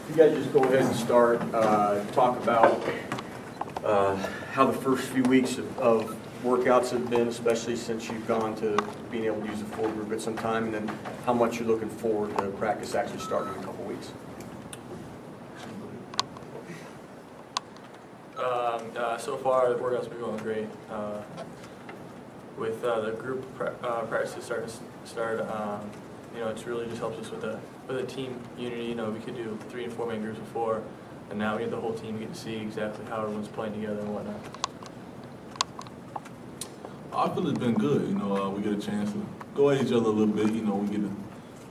You guys just go ahead and start, talk about how the first few weeks of workouts have been, especially since you've gone to being able to use the full group at some time, and then how much you're looking forward to practice actually starting in a couple weeks. So far, the workout's been going great. With the group practices it's really just helps us with a team unity. We could do 3 and 4 man groups before, and now we have the whole team. We get to see exactly how everyone's playing together and whatnot. I feel it's been good. We get a chance to go at each other a little bit. We get to,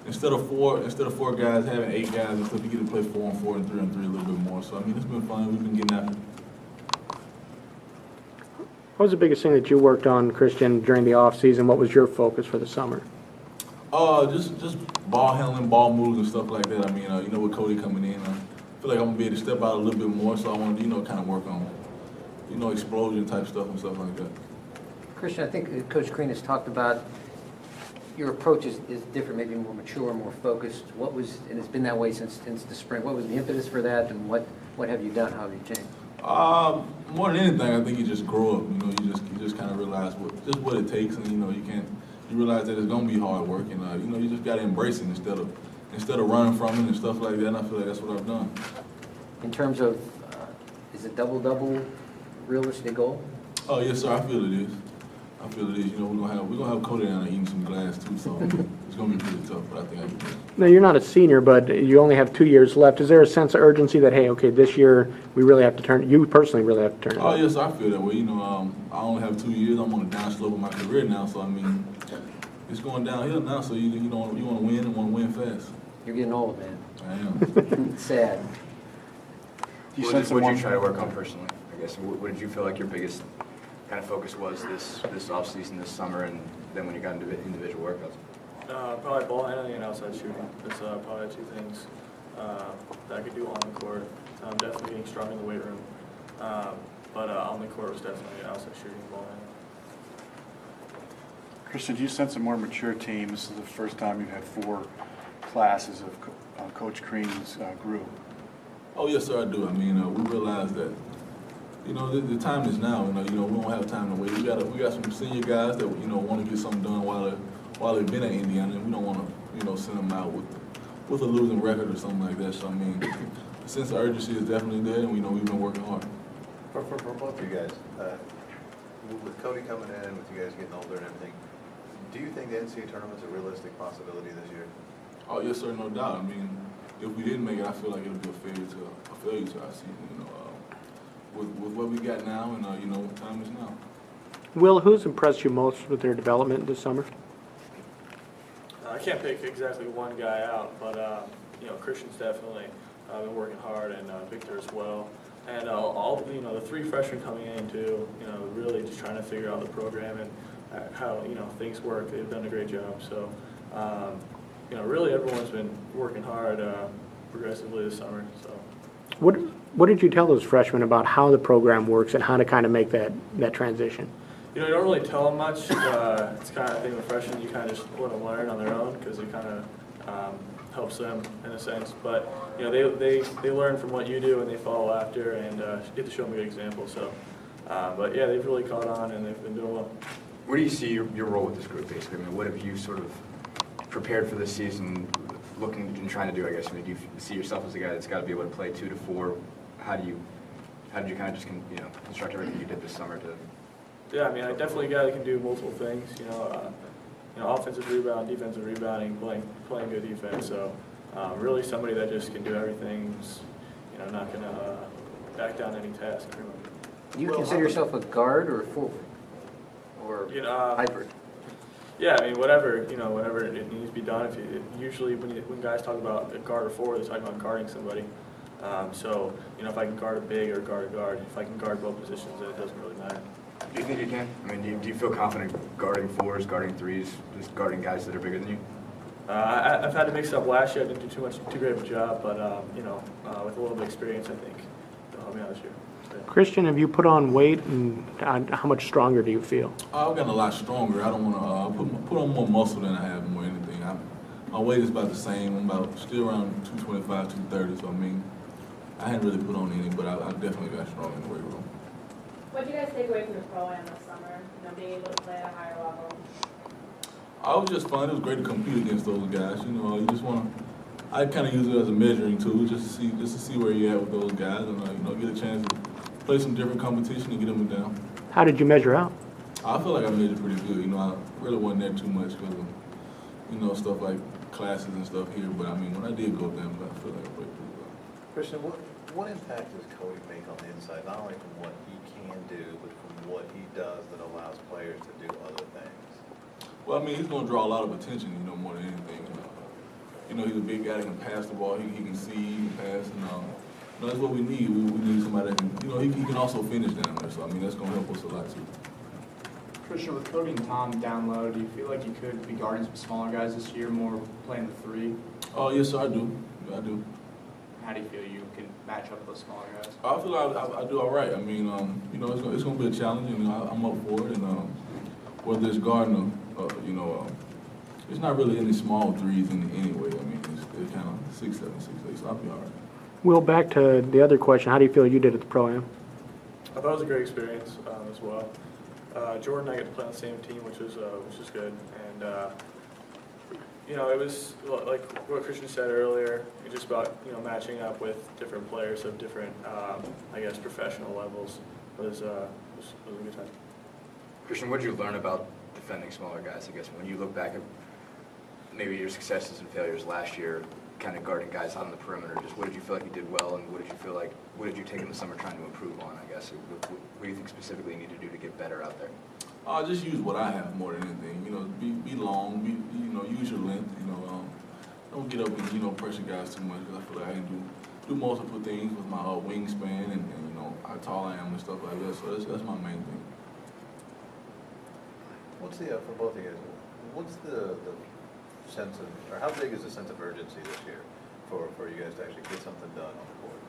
instead of four guys having 8 guys and stuff, we get to play 4 and 4 and 3 and 3 a little bit more. So it's been fun. We've been getting after it. What was the biggest thing that you worked on, Christian, during the off season? What was your focus for the summer? Just ball handling, ball moves, and stuff like that. With Cody coming in, I feel like I'm gonna be able to step out a little bit more. So I want to, kind of work on, explosion type stuff and stuff like that. Christian, I think Coach Crean has talked about your approach is different, maybe more mature, more focused. And it's been that way since the spring. What was the impetus for that, and what have you done? How have you changed? More than anything, I think you just grow up. You just kind of realize what it takes, and you realize that it's gonna be hard work, and you just gotta embrace it instead of running from it and stuff like that. And I feel like that's what I've done. In terms of, is a double realistic goal? Oh yes, sir. I feel it is. We're gonna have Cody down there eating some glass too, so it's gonna be pretty tough. But I think I can do it. Now, you're not a senior, but you only have 2 years left. Is there a sense of urgency that, hey, okay, this year we really have to turn, you personally really have to turn it Oh up? yes, I feel that way. I only have 2 years. I'm on the downslope of my career now, so it's going downhill now. So you want to win and want to win fast. You're getting old, man. I am. It's sad. What did you try to work on personally, I guess? What did you feel like your biggest kind of focus was this off-season, this summer, and then when you got into individual workouts? Probably ball handling and outside shooting. That's probably 2 things that I could do on the court. Definitely getting strong in the weight room. But on the court was definitely outside shooting and ball handling. Christian, do you sense a more mature team? This is the first time you've had 4 classes of Coach Crean's group. Oh yes, sir, I do. We realize that the time is now. We don't have time to wait. We got some senior guys that want to get something done while they've been at Indiana, and we don't want to send them out with a losing record or something like that. So the sense of urgency is definitely there, and we've been working hard. For both of you guys, with Cody coming in, with you guys getting older and everything, do you think the NCAA tournament's a realistic possibility this year? Oh yes, sir, no doubt. If we didn't make it, I feel like it would be a failure to our season. With what we got now, and what time is now. Will, who's impressed you most with their development this summer? I can't pick exactly one guy out, but Christian's definitely been working hard, and Victor as well, and all the 3 freshmen coming in too. Really just trying to figure out the program and how things work. They've done a great job. So really everyone's been working hard progressively this summer. So. What did you tell those freshmen about how the program works and how to kind of make that transition? You don't really tell them much. It's kind of, I think, the freshmen, you kind of just let them learn on their own because it kind of helps them in a sense. But they learn from what you do and they follow after and get to show them a good example. So, but yeah, they've really caught on and they've been doing well. Where do you see your role with this group, basically? What have you sort of prepared for this season, looking and trying to do? I guess. Do you see yourself as a guy that's got to be able to play 2 to 4? How did you kind of just construct everything you did this summer to? Yeah, I definitely a guy that can do multiple things. Offensive rebound, defensive rebounding, playing good defense. So really somebody that just can do everything. Not going to back down any task. Do you consider yourself a guard or a forward or hybrid? Yeah, whatever whenever it needs to be done. Usually when guys talk about a guard or forward, they're talking about guarding somebody. So if I can guard a big or guard a guard, if I can guard both positions, then it doesn't really matter. Do you think you can? Do you feel confident guarding 4s, guarding 3s, just guarding guys that are bigger than you? I've had to mix it up last year. I didn't do too great of a job, but with a little bit of experience, I think it'll help me out this year. Christian, have you put on weight, and how much stronger do you feel? I've gotten a lot stronger. I don't want to put on more muscle than I have more anything. My weight is about the same. I'm about still around 225, 230. So I mean, I hadn't really put on any, but I definitely got strong in the weight room. What did you guys take away from the Pro-Am this summer? Being able to play at a higher level? I was just fun. It was great to compete against those guys. You just want to. I kind of use it as a measuring tool, just to see where you're at with those guys, and get a chance to play some different competition and get them down. How did you measure out? I feel like I measured pretty good. I really wasn't there too much because of stuff like classes and stuff here. But I mean, when I did go up there, I feel like I played pretty well. Christian, what impact does Cody make on the inside, not only from what he can do, but from what he does that allows players to do other things? Well, I mean, he's going to draw a lot of attention, more than anything. He's a big guy that can pass the ball. He can see, he can pass, and that's what we need. We need somebody that can, he can also finish down there. So, I mean, that's going to help us a lot, too. Christian, with Cody and Tom down low, do you feel like you could be guarding some smaller guys this year, more playing the three? Oh, yes, sir, I do. I do. How do you feel you can match up with those smaller guys? I feel like I do all right. I mean, it's going to be a challenge, and I'm up for it. And whether it's guarding, it's not really any small threes anyway. I mean, it's kind of 6'7", 6'8", so I'll be all right. Will, back to the other question, how do you feel you did at the Pro-Am? I thought it was a great experience as well. Jordan and I got to play on the same team, which was good. And it was like what Christian said earlier. It's just about matching up with different players of different, professional levels. It was a good time. Christian, what did you learn about defending smaller guys? I guess when you look back at maybe your successes and failures last year, kind of guarding guys out on the perimeter, just what did you feel like you did well, and what did you take in the summer trying to improve on, I guess? What do you think specifically you need to do to get better out there? Just use what I have more than anything. Be long, use your length, don't get up and, pressure guys too much, because I feel like I can do multiple things with my wingspan and how tall I am and stuff like that, so that's my main thing. What's for both of you guys, what's the sense of, or how big is the sense of urgency this year for you guys to actually get something done on the court?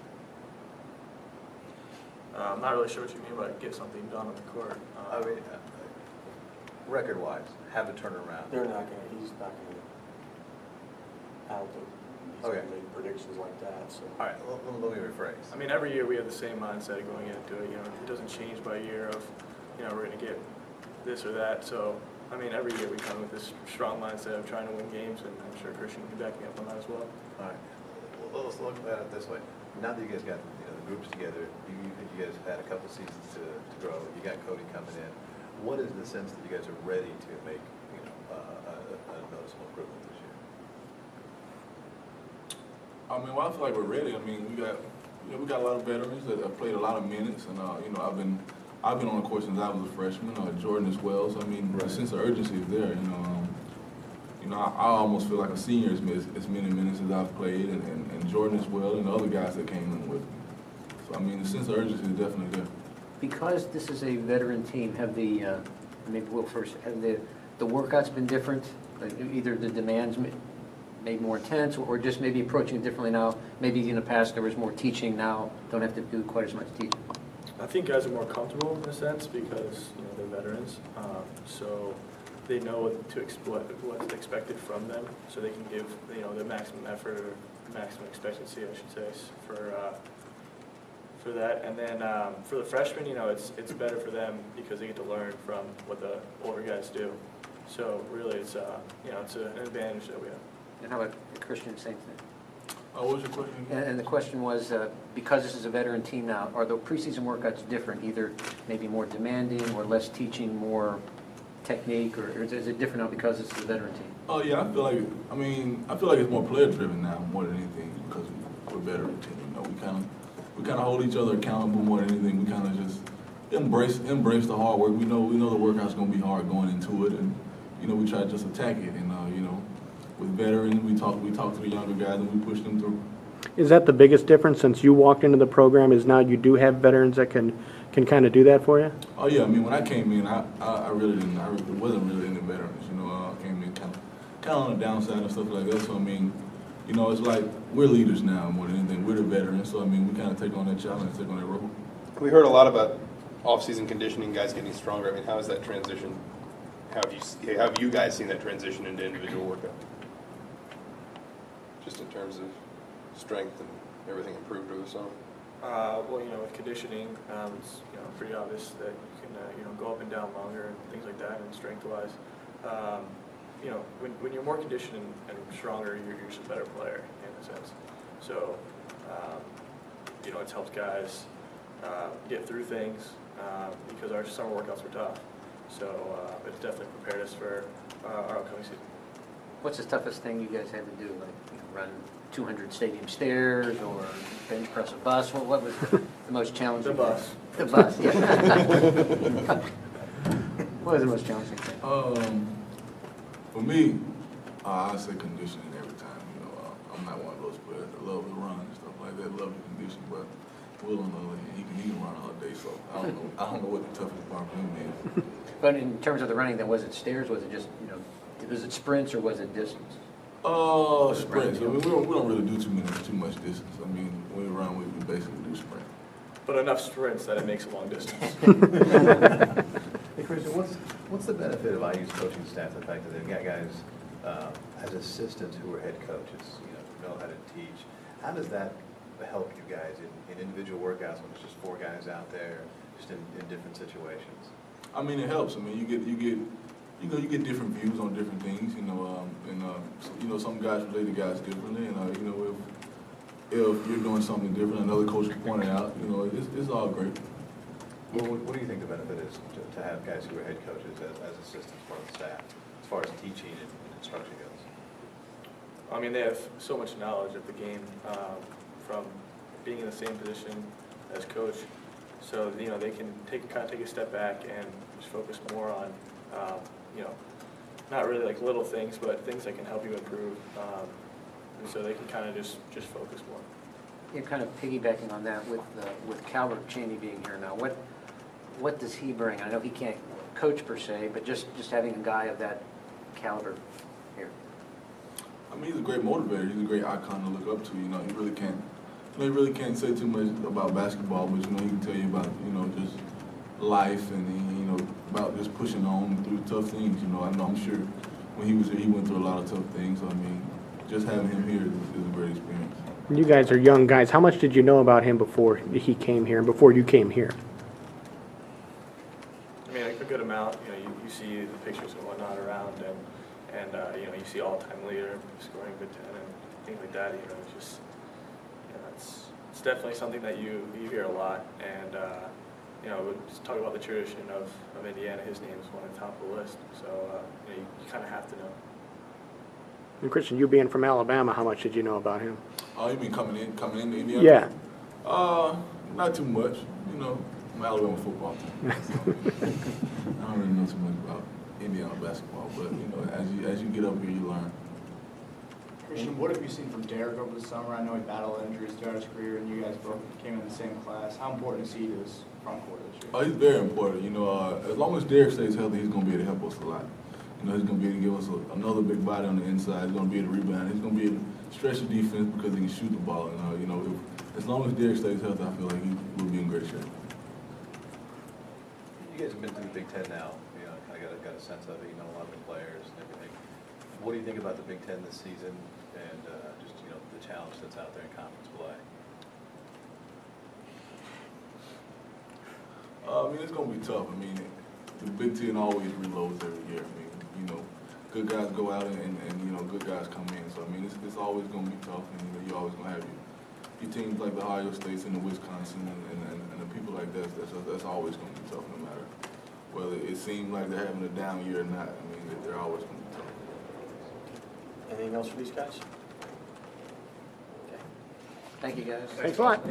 I'm not really sure what you mean by get something done on the court. I mean, record-wise, have a turnaround. He's not going to have to, he's Okay. going to make predictions like that, so. All right, let me rephrase. I mean, every year we have the same mindset going into it. It doesn't change by year of, we're going to get this or that. So, I mean, every year we come with this strong mindset of trying to win games, and I'm sure Christian can be backing up on that as well. All right, well, let's look at it this way. Now that you guys got the groups together, you guys have had a couple seasons to grow. You got Cody coming in. What is the sense that you guys are ready to make a noticeable improvement this year? I mean, I feel like we're ready. I mean, we got a lot of veterans that have played a lot of minutes, and I've been on the court since I was a freshman. Jordan as well. So I mean, the sense of urgency is there. I almost feel like a senior as many minutes as I've played, and Jordan as well, and the other guys that came in with me. So I mean, the sense of urgency is definitely there. Because this is a veteran team, have maybe Will first, have the workouts been different? Like either the demands made more intense, or just maybe approaching it differently now? Maybe in the past there was more teaching, now don't have to do quite as much teaching. I think guys are more comfortable in a sense because they're veterans, so they know what's expected from them, so they can give the maximum effort or maximum expectancy, I should say, for that. And then for the freshmen, it's better for them because they get to learn from what the older guys do. So really, it's an advantage that we have. And how about Christian, same thing? What was your question again? And the question was, because this is a veteran team now, are the preseason workouts different, either maybe more demanding or less teaching, more technique, or is it different now because it's a veteran team? Oh yeah, I feel like it's more player driven now more than anything because we're a veteran team. We kind of hold each other accountable more than anything. We kind of just embrace the hard work. We know the workout's going to be hard going into it, and we try to just attack it. And with veterans, we talk to the younger guys and we push them through. Is that the biggest difference since you walked into the program, is now you do have veterans that can kind of do that for you? Oh yeah, I mean when I came in, I wasn't really into veterans. I came in kind of on the downside and stuff like that. So I mean, it's like we're leaders now more than anything. We're the veterans, so I mean we kind of take on that challenge, take on that role. We heard a lot about off-season conditioning, guys getting stronger. I mean, how is that transition? How have you guys seen that transition into individual workout? just in terms of strength and everything improved over the summer? Well, with conditioning, it's pretty obvious that you can go up and down longer and things like that, and strength-wise, when you're more conditioned and stronger, you're just a better player in a sense. So, it's helped guys get through things because our summer workouts were tough. So it's definitely prepared us for our upcoming season. What's the toughest thing you guys had to do, like run 200 stadium stairs or bench press a bus? What was the most challenging? The bus. The bus, yeah. What was the most challenging thing? For me, I say conditioning every time. I'm not one of those players that love to run and stuff like that, love the condition, but Will, on the other hand, he can even run all day, so I don't know what the toughest part for him is. But in terms of the running, then was it stairs? Was it just, was it sprints or was it distance? Sprints. I mean, we don't really do too much distance. I mean, when we run, we basically do sprint. But enough sprints that it makes a long distance. Hey, Christian, what's the benefit of IU's coaching staff, the fact that they've got guys as assistants who are head coaches, know how to teach? How does that help you guys in individual workouts when it's just 4 guys out there, just in different situations? I mean, it helps. I mean, you get different views on different things. Some guys relate to guys differently, and if you're doing something different, another coach can point it out. It's all great. Well, what do you think the benefit is to have guys who are head coaches as assistants for the staff, as far as teaching and instruction goes? I mean, they have so much knowledge of the game from being in the same position as coach. So, they can take a step back and just focus more on, not really like little things, but things that can help you improve. And so they can kind of just focus more. You're kind of piggybacking on that with Calvert Cheney being here now. What does he bring? I know he can't coach per se, but just having a guy of that caliber here. I mean, he's a great motivator. He's a great icon to look up to. He really can't say too much about basketball, but he can tell you about just life and about just pushing on through tough things. I'm sure when he was here, he went through a lot of tough things. I mean, just having him here is a great experience. You guys are young guys. How much did you know about him before he came here and before you came here? I mean, a good amount. You see the pictures and whatnot around, and you see all-time leader scoring Big Ten and things like that. It's definitely something that you hear a lot, and we just talk about the tradition of Indiana. His name is one at the top of the list, so you kind of have to know. And Christian, you being from Alabama, how much did you know about him? Oh, you mean coming into Indiana? Yeah. Not too much. I'm Alabama football team. I don't really know too much about Indiana basketball, but as you get up here, you learn. Christian, what have you seen from Derek over the summer? I know he battled injuries throughout his career, and you guys both came in the same class. How important is he to his front court this year? Oh, he's very important. As long as Derek stays healthy, he's going to be able to help us a lot. He's going to be able to give us another big body on the inside. He's going to be able to rebound. He's going to be able to stretch the defense because he can shoot the ball. As long as Derek stays healthy, I feel like he will be in great shape. You guys have been through the Big Ten now. I got a sense of it. A lot of the players and everything. What do you think about the Big Ten this season and just the challenge that's out there in conference play? It's going to be tough. The Big Ten always reloads every year. Good guys go out and good guys come in. So, it's always going to be tough, and you're always going to have your teams like the Ohio States and the Wisconsin and the people like that. That's always going to be tough, no matter whether it seems like they're having a down year or not. They're always going to be tough. Anything else for these guys? Thank you, guys. Thanks a lot.